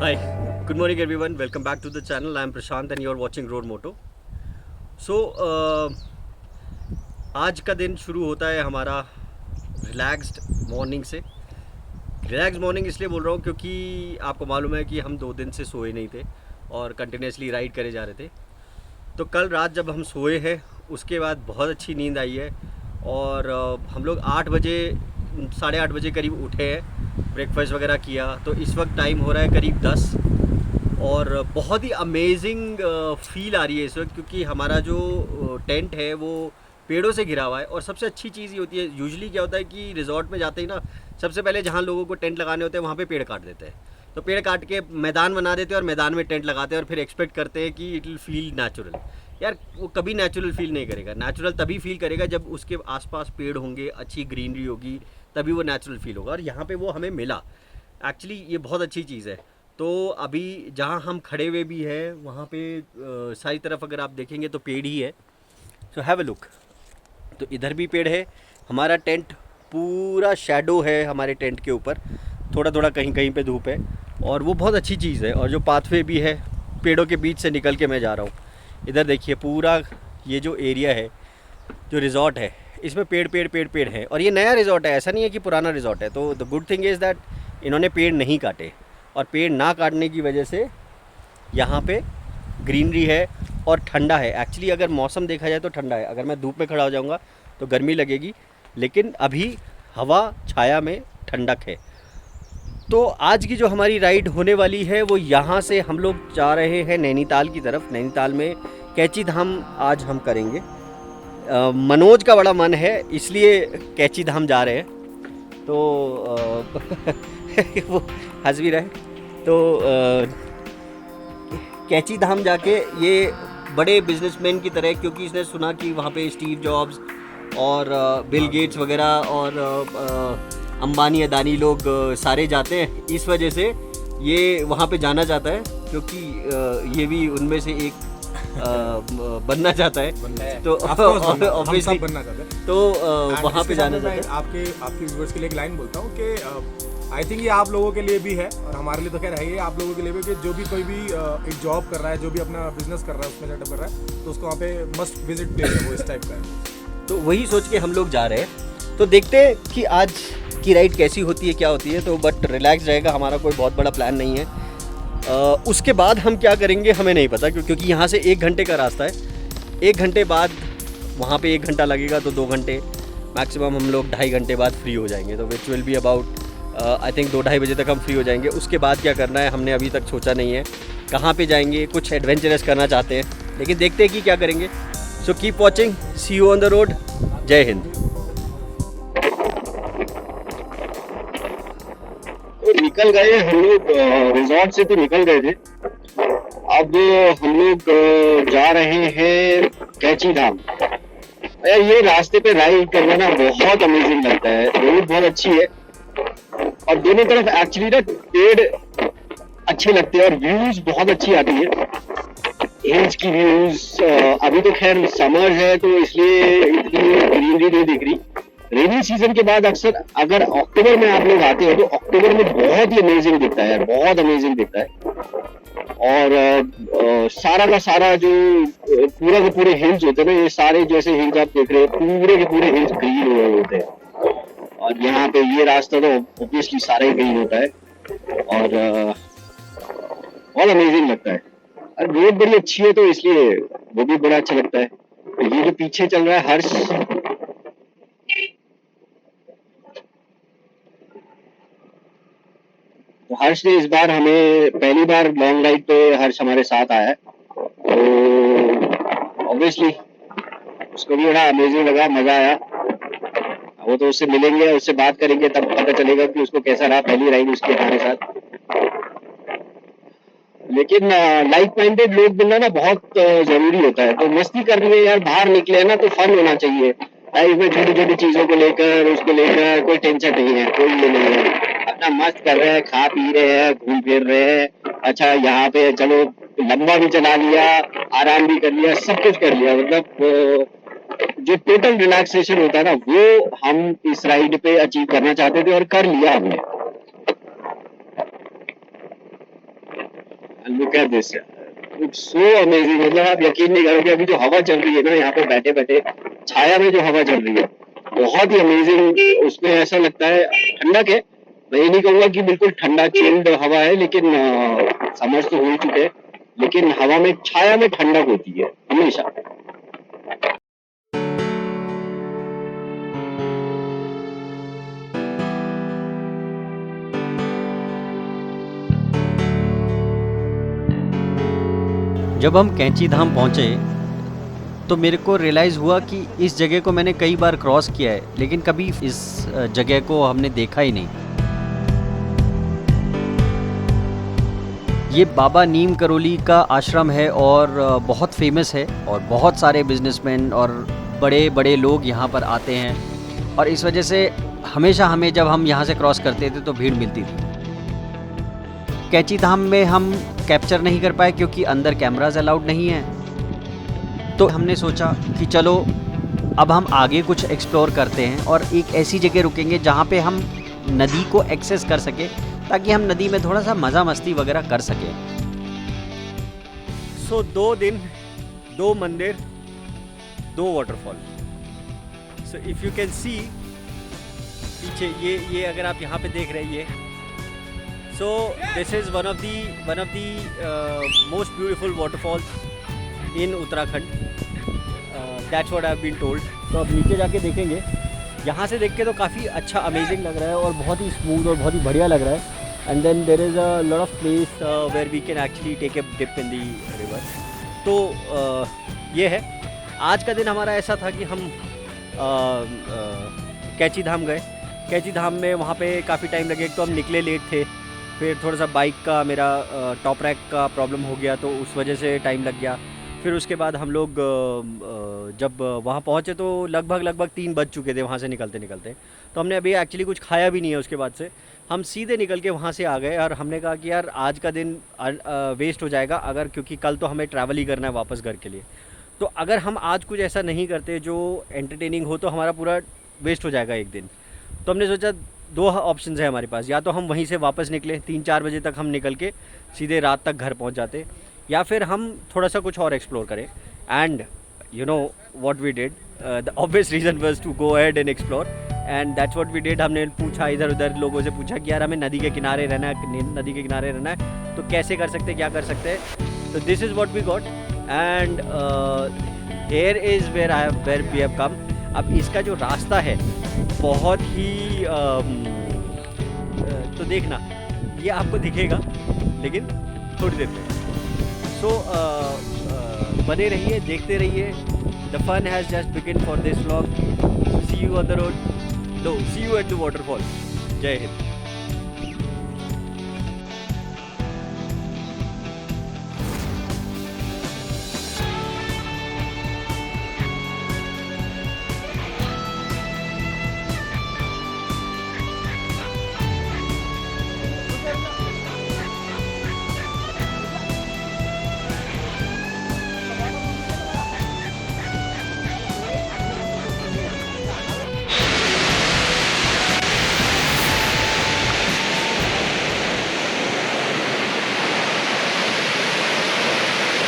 Hi, good morning everyone. Welcome back to the channel. I am Prashant and you are watching Road Moto. So आज का दिन शुरू होता है हमारा रिलैक्स्ड मॉर्निंग से। रिलैक्स मॉर्निंग इसलिए बोल रहा हूँ क्योंकि आपको मालूम है कि हम 2 दिन से सोए नहीं थे और कंटिन्यूसली राइड करे जा रहे थे। तो कल रात जब हम सोए हैं उसके बाद बहुत अच्छी नींद आई है और हम लोग 8 बजे 8:30 बजे करीब उठे हैं, ब्रेकफास्ट वगैरह किया। तो इस वक्त टाइम हो रहा है करीब 10 और बहुत ही अमेजिंग फील आ रही है इस वक्त क्योंकि हमारा जो टेंट है वो पेड़ों से घिरा हुआ है। और सबसे अच्छी चीज़ ये होती है, यूजुअली क्या होता है कि रिजॉर्ट में जाते ही ना सबसे पहले जहाँ लोगों को टेंट लगाने होते हैं वहाँ पे पेड़ काट देते हैं। तो पेड़ काट के मैदान बना देते हैं और मैदान में टेंट लगाते हैं और फिर एक्सपेक्ट करते हैं कि इट विल फील नेचुरल। यार वो कभी नेचुरल फील नहीं करेगा। नेचुरल तभी फील करेगा जब उसके आसपास पेड़ होंगे, अच्छी ग्रीनरी होगी, तभी वो नेचुरल फील होगा। और यहाँ पे वो हमें मिला। एक्चुअली ये बहुत अच्छी चीज़ है। तो अभी जहाँ हम खड़े हुए भी हैं वहाँ पे सारी तरफ अगर आप देखेंगे तो पेड़ ही है। So have a look. तो इधर भी पेड़ है। हमारा टेंट पूरा शैडो है हमारे टेंट के ऊपर, थोड़ा थोड़ा कहीं कहीं पे धूप है और वो बहुत अच्छी चीज़ है। और जो पाथवे भी है पेड़ों के बीच से निकल के मैं जा रहा हूँ। इधर देखिए पूरा ये जो एरिया है, जो रिज़ॉर्ट है, इसमें पेड़ पेड़ पेड़ पेड़ है। और ये नया रिज़ॉर्ट है, ऐसा नहीं है कि पुराना रिज़ॉर्ट है। तो the good thing is that इन्होंने पेड़ नहीं काटे और पेड़ ना काटने की वजह से यहाँ पे ग्रीनरी है और ठंडा है। एक्चुअली अगर मौसम देखा जाए तो ठंडा है। अगर मैं धूप में खड़ा हो जाऊँगा तो गर्मी लगेगी, लेकिन अभी हवा छाया में ठंडक है। तो आज की जो हमारी राइड होने वाली है वो यहाँ से हम लोग जा रहे हैं नैनीताल की तरफ। नैनीताल में कैची धाम आज हम करेंगे। मनोज का बड़ा मन है इसलिए कैची धाम जा रहे हैं। तो वो हंस भी रहे। तो कैची धाम जाके ये बड़े बिजनेसमैन की तरह, क्योंकि इसने सुना कि वहाँ पे स्टीव जॉब्स और बिल गेट्स वगैरह और अंबानी अदानी लोग सारे जाते हैं, इस वजह से ये वहाँ पे जाना चाहता है क्योंकि ये भी उनमें से एक बनना चाहता है। तो ऑब्वियसली बनना चाहते हैं। तो वहाँ पे जाना चाहता है। आपके व्यूअर्स के लिए एक लाइन बोलता हूँ कि आई थिंक ये आप लोगों के लिए भी है और हमारे लिए तो खैर है ही, आप लोगों के लिए भी कि जो भी कोई भी एक जॉब कर रहा है, जो भी अपना बिजनेस कर रहा है, उसमें सेटअप कर रहा है, तो उसको वहाँ पे मस्ट विजिट प्लेस है वो इस टाइप का है। तो वही सोच के हम लोग जा रहे हैं। तो देखते हैं कि आज की राइड कैसी होती है, क्या होती है। तो बट रिलैक्स रहेगा, हमारा कोई बहुत बड़ा प्लान नहीं है। उसके बाद हम क्या करेंगे हमें नहीं पता क्योंकि यहाँ से 1 घंटे का रास्ता है। 1 घंटे बाद वहाँ पे 1 घंटा लगेगा, तो 2 घंटे मैक्सिमम हम लोग 2.5 घंटे बाद फ्री हो जाएंगे। तो which will be about I think 2-2.5 बजे तक हम फ्री हो जाएंगे। उसके बाद क्या करना है हमने अभी तक सोचा नहीं है। कहाँ पे जाएंगे, कुछ एडवेंचरस करना चाहते हैं, लेकिन देखते हैं कि क्या करेंगे। So keep watching, see you on the road. जय हिंद। तो निकल गए हम लोग, रिजॉर्ट से तो निकल गए थे। अब हम लोग जा रहे हैं कैची धाम। यार ये रास्ते पे राइड करना ना बहुत अमेजिंग लगता है। रोड बहुत अच्छी है और दोनों तरफ एक्चुअली ना पेड़ अच्छे लगते हैं और व्यूज बहुत अच्छी आती है, हिल्स की व्यूज। अभी तो खैर समर है तो इसलिए इतनी ग्रीनरी नहीं दिख रही। रेनी सीजन के बाद अक्सर अगर अक्टूबर में आप लोग आते हो तो अक्टूबर में बहुत ही अमेजिंग दिखता है यार, बहुत अमेजिंग दिखता है। और सारा का सारा जो पूरा के पूरे हिल्स होते हैं ना, ये सारे जैसे हिल्स आप देख रहे हो पूरे के पूरे हिल्स ग्रीन हुए होते हैं। और यहाँ पे ये रास्ता तो ऑब्वियसली सारा ही ग्रीन होता है और बहुत अमेजिंग लगता है। और रोड बड़ी अच्छी है तो इसलिए वो भी बड़ा अच्छा लगता है। तो ये जो पीछे चल रहा है हर्ष, तो हर्ष ने इस बार हमें पहली बार लॉन्ग राइड पे हर्ष हमारे साथ आया है। तो ऑब्वियसली उसको भी बड़ा अमेजिंग लगा, मजा आया। वो तो उससे मिलेंगे, उससे बात करेंगे, तब पता चलेगा कि उसको कैसा रहा पहली राइड उसके हमारे साथ। लेकिन लाइक माइंडेड लोग मिलना ना बहुत जरूरी होता है। तो मस्ती करनी है यार, बाहर निकले हैं ना तो फन होना चाहिए लाइफ में। छोटी छोटी चीजों को लेकर, उसको लेकर कोई टेंशन नहीं है, कोई ये नहीं है। अपना मस्त कर रहे हैं, खा पी रहे हैं, घूम फिर रहे हैं। अच्छा यहाँ पे चलो लंबा भी चला लिया, आराम भी कर लिया, सब कुछ कर लिया। मतलब जो टोटल रिलैक्सेशन होता है ना वो हम इस राइड पे अचीव करना चाहते थे और कर लिया हमने। Look at this, it's so amazing. मतलब आप यकीन नहीं करोगे, अभी जो हवा चल रही है ना यहाँ पे बैठे बैठे छाया में जो हवा चल रही है बहुत ही अमेजिंग। उसमें ऐसा लगता है ठंडक है, मैं ये नहीं कहूंगा कि बिल्कुल ठंडा चिल्ड हवा है, लेकिन समर्स तो हो चुके हैं, लेकिन हवा में छाया में ठंडक होती है हमेशा। जब हम कैंची धाम पहुँचे तो मेरे को रियलाइज़ हुआ कि इस जगह को मैंने कई बार क्रॉस किया है, लेकिन कभी इस जगह को हमने देखा ही नहीं। ये बाबा नीम करोली का आश्रम है और बहुत फेमस है और बहुत सारे बिजनेसमैन और बड़े बड़े लोग यहाँ पर आते हैं और इस वजह से हमेशा हमें जब हम यहाँ से क्रॉस करते थे तो भीड़ मिलती थी। कैंची धाम में हम कैप्चर नहीं कर पाए क्योंकि अंदर कैमराज अलाउड नहीं है, तो हमने सोचा कि चलो अब हम आगे कुछ एक्सप्लोर करते हैं और एक ऐसी जगह रुकेंगे जहाँ पे हम नदी को एक्सेस कर सकें, ताकि हम नदी में थोड़ा सा मज़ा मस्ती वगैरह कर सकें। सो 2 दिन 2 मंदिर 2 waterfall. So if you can see पीछे ये अगर आप यहाँ पे देख रहे हैं, so this is one of the most beautiful waterfalls in Uttarakhand, that's what I have been told. तो अब नीचे जाके देखेंगे, यहाँ से देख के तो काफ़ी अच्छा अमेजिंग लग रहा है और बहुत ही स्मूथ और बहुत ही बढ़िया लग रहा है। And then there is a lot of place where we can actually take a dip in the river. तो ये है आज का दिन हमारा। ऐसा था कि हम कैंची धाम गए। कैंची धाम में वहाँ पे काफ़ी टाइम लगे, तो हम निकले लेट थे, फिर थोड़ा सा बाइक का मेरा टॉप रैक का प्रॉब्लम हो गया तो उस वजह से टाइम लग गया। फिर उसके बाद हम लोग जब वहाँ पहुँचे तो लगभग 3 बज चुके थे वहाँ से निकलते। तो हमने अभी एक्चुअली कुछ खाया भी नहीं है। उसके बाद से हम सीधे निकल के वहाँ से आ गए और हमने कहा कि यार आज का दिन वेस्ट हो जाएगा, अगर क्योंकि कल तो हमें ट्रैवल ही करना है वापस घर के लिए। तो अगर हम आज कुछ ऐसा नहीं करते जो एंटरटेनिंग हो तो हमारा पूरा वेस्ट हो जाएगा एक दिन। तो हमने सोचा 2 ऑप्शन है हमारे पास, या तो हम वहीं से वापस निकले 3-4 बजे तक हम निकल के सीधे रात तक घर पहुँच जाते, या फिर हम थोड़ा सा कुछ और एक्सप्लोर करें। And you know what we did, the obvious reason was to go ahead and explore, and that's what we did. हमने पूछा इधर उधर लोगों से पूछा कि यार हमें नदी के किनारे रहना है, नदी के किनारे रहना है, तो कैसे कर सकते हैं, क्या कर सकते हैं। तो this is what we got and here is where we have come. अब इसका जो रास्ता है बहुत ही तो देखना, ये आपको दिखेगा लेकिन थोड़ी देर में। सो बने रहिए, देखते रहिए। The fun has just begin for this vlog. See you on the road, no see you at the waterfall. जय हिंद।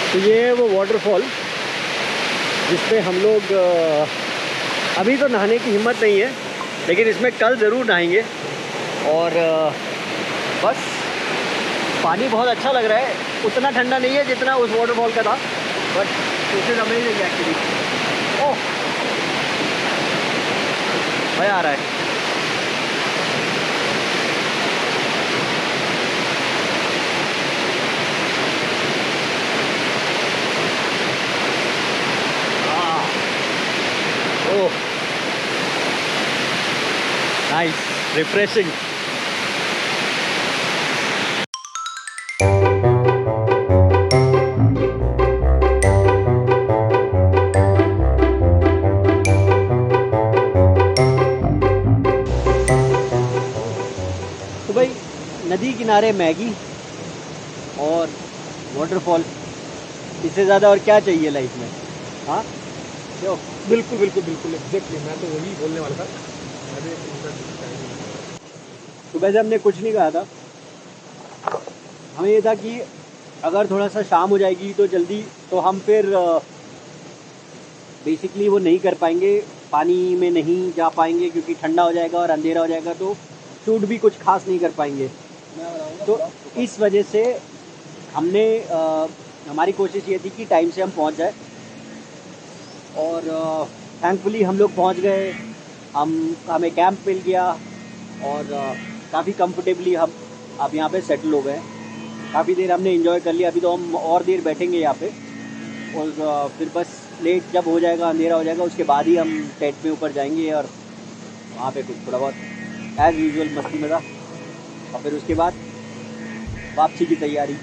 तो ये है वो वाटरफॉल जिसमें हम लोग अभी तो नहाने की हिम्मत नहीं है, लेकिन इसमें कल ज़रूर नहाएंगे। और बस पानी बहुत अच्छा लग रहा है, उतना ठंडा नहीं है जितना उस वाटरफॉल का था, but this is amazing actually. Oh मज़ा आ रहा है। Oh, nice, refreshing. तो भाई नदी किनारे मैगी और वाटरफॉल, इससे ज़्यादा और क्या चाहिए लाइफ में। हाँ क्यों? बिल्कुल बिल्कुल बिल्कुल एग्जैक्टली, मैं तो वही बोलने वाला था। सुबह से हमने कुछ नहीं कहा था, हमें ये था कि अगर थोड़ा सा शाम हो जाएगी तो जल्दी, तो हम फिर बेसिकली वो नहीं कर पाएंगे, पानी में नहीं जा पाएंगे क्योंकि ठंडा हो जाएगा और अंधेरा हो जाएगा, तो शूट भी कुछ खास नहीं कर पाएंगे। तो इस वजह से हमने हमारी कोशिश ये थी कि टाइम से हम पहुंच जाए, और थैंकफुली हम लोग पहुंच गए। हमें कैंप मिल गया और काफ़ी कंफर्टेबली हम अब यहाँ पे सेटल हो गए। काफ़ी देर हमने एंजॉय कर लिया। अभी तो हम और देर बैठेंगे यहाँ पे, और फिर बस लेट जब हो जाएगा, अंधेरा हो जाएगा, उसके बाद ही हम टेंट में ऊपर जाएंगे और वहाँ पे कुछ थोड़ा बहुत एज़ यूजुअल मस्ती मज़ा, और फिर उसके बाद वापसी की तैयारी।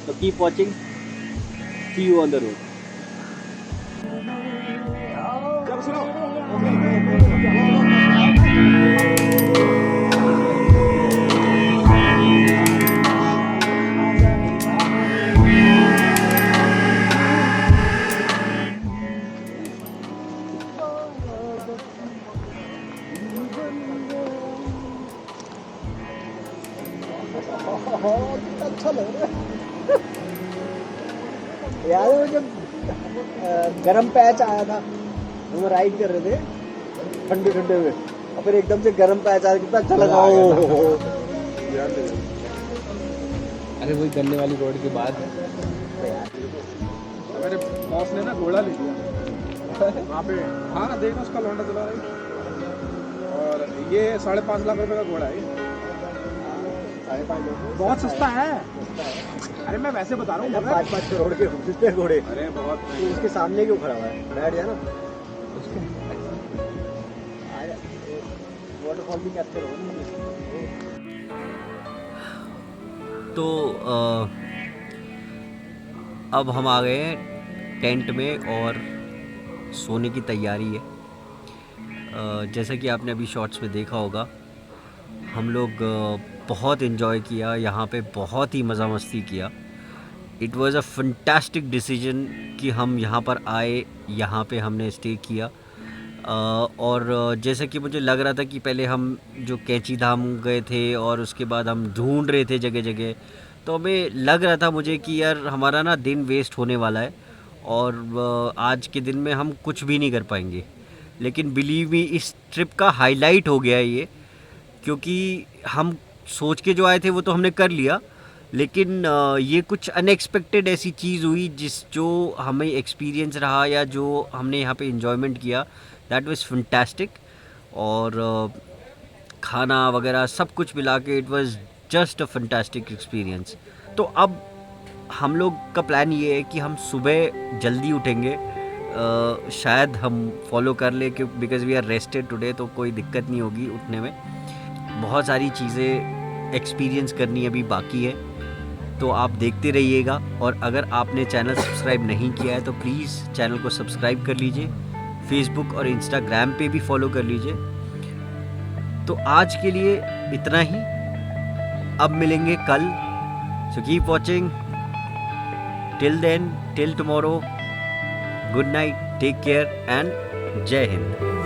तो keep watching, see you on the road. अच्छा लग रहा है यार। वो जब गरम पैच आया था, हम राइड कर रहे थे ठंडे ठंडे में, और फिर एकदम से गरम पैच आया, कितना अच्छा लगा। अरे वही गन्ने वाली रोड की बात है। मेरे बॉस ने ना घोड़ा ले लिया वहाँ पे। हाँ देखो उसका लौंडा चला रहा है, और ये 5.5 लाख रुपए का घोड़ा है। बहुत सस्ता है। अरे मैं वैसे बता रहा हूँ, 5-5 करोड़ के कितने घोड़े। अरे बहुत। तो उसके सामने क्यों खड़ा हुआ है? बैठ गया ना वाटरफॉल भी कैप्चर हो। तो अब हम आ गए हैं टेंट में और सोने की तैयारी है। जैसा कि आपने अभी शॉर्ट्स में देखा होगा, हम लोग बहुत इन्जॉय किया यहाँ पे, बहुत ही मज़ा मस्ती किया। It was a fantastic decision कि हम यहाँ पर आए, यहाँ पे हमने स्टे किया। और जैसा कि मुझे लग रहा था कि पहले हम जो कैंची धाम गए थे और उसके बाद हम ढूंढ रहे थे जगह जगह, तो हमें लग रहा था मुझे कि यार हमारा ना दिन वेस्ट होने वाला है और आज के दिन में हम कुछ भी नहीं कर पाएंगे। लेकिन बिलीव मी, इस ट्रिप का हाईलाइट हो गया ये, क्योंकि हम सोच के जो आए थे वो तो हमने कर लिया, लेकिन ये कुछ अनएक्सपेक्टेड ऐसी चीज़ हुई जो हमें एक्सपीरियंस रहा या जो हमने यहाँ पे इन्जॉयमेंट किया, दैट वाज फैंटास्टिक। और खाना वगैरह सब कुछ मिला के it was just a fantastic experience. तो अब हम लोग का प्लान ये है कि हम सुबह जल्दी उठेंगे। शायद हम फॉलो कर ले, क्योंकि because we are rested today, तो कोई दिक्कत नहीं होगी उठने में। बहुत सारी चीज़ें एक्सपीरियंस करनी अभी बाकी है, तो आप देखते रहिएगा। और अगर आपने चैनल सब्सक्राइब नहीं किया है तो प्लीज़ चैनल को सब्सक्राइब कर लीजिए। फेसबुक और इंस्टाग्राम पे भी फॉलो कर लीजिए। तो आज के लिए इतना ही, अब मिलेंगे कल। So keep watching, till then, till tomorrow, good night, take care and जय हिंद।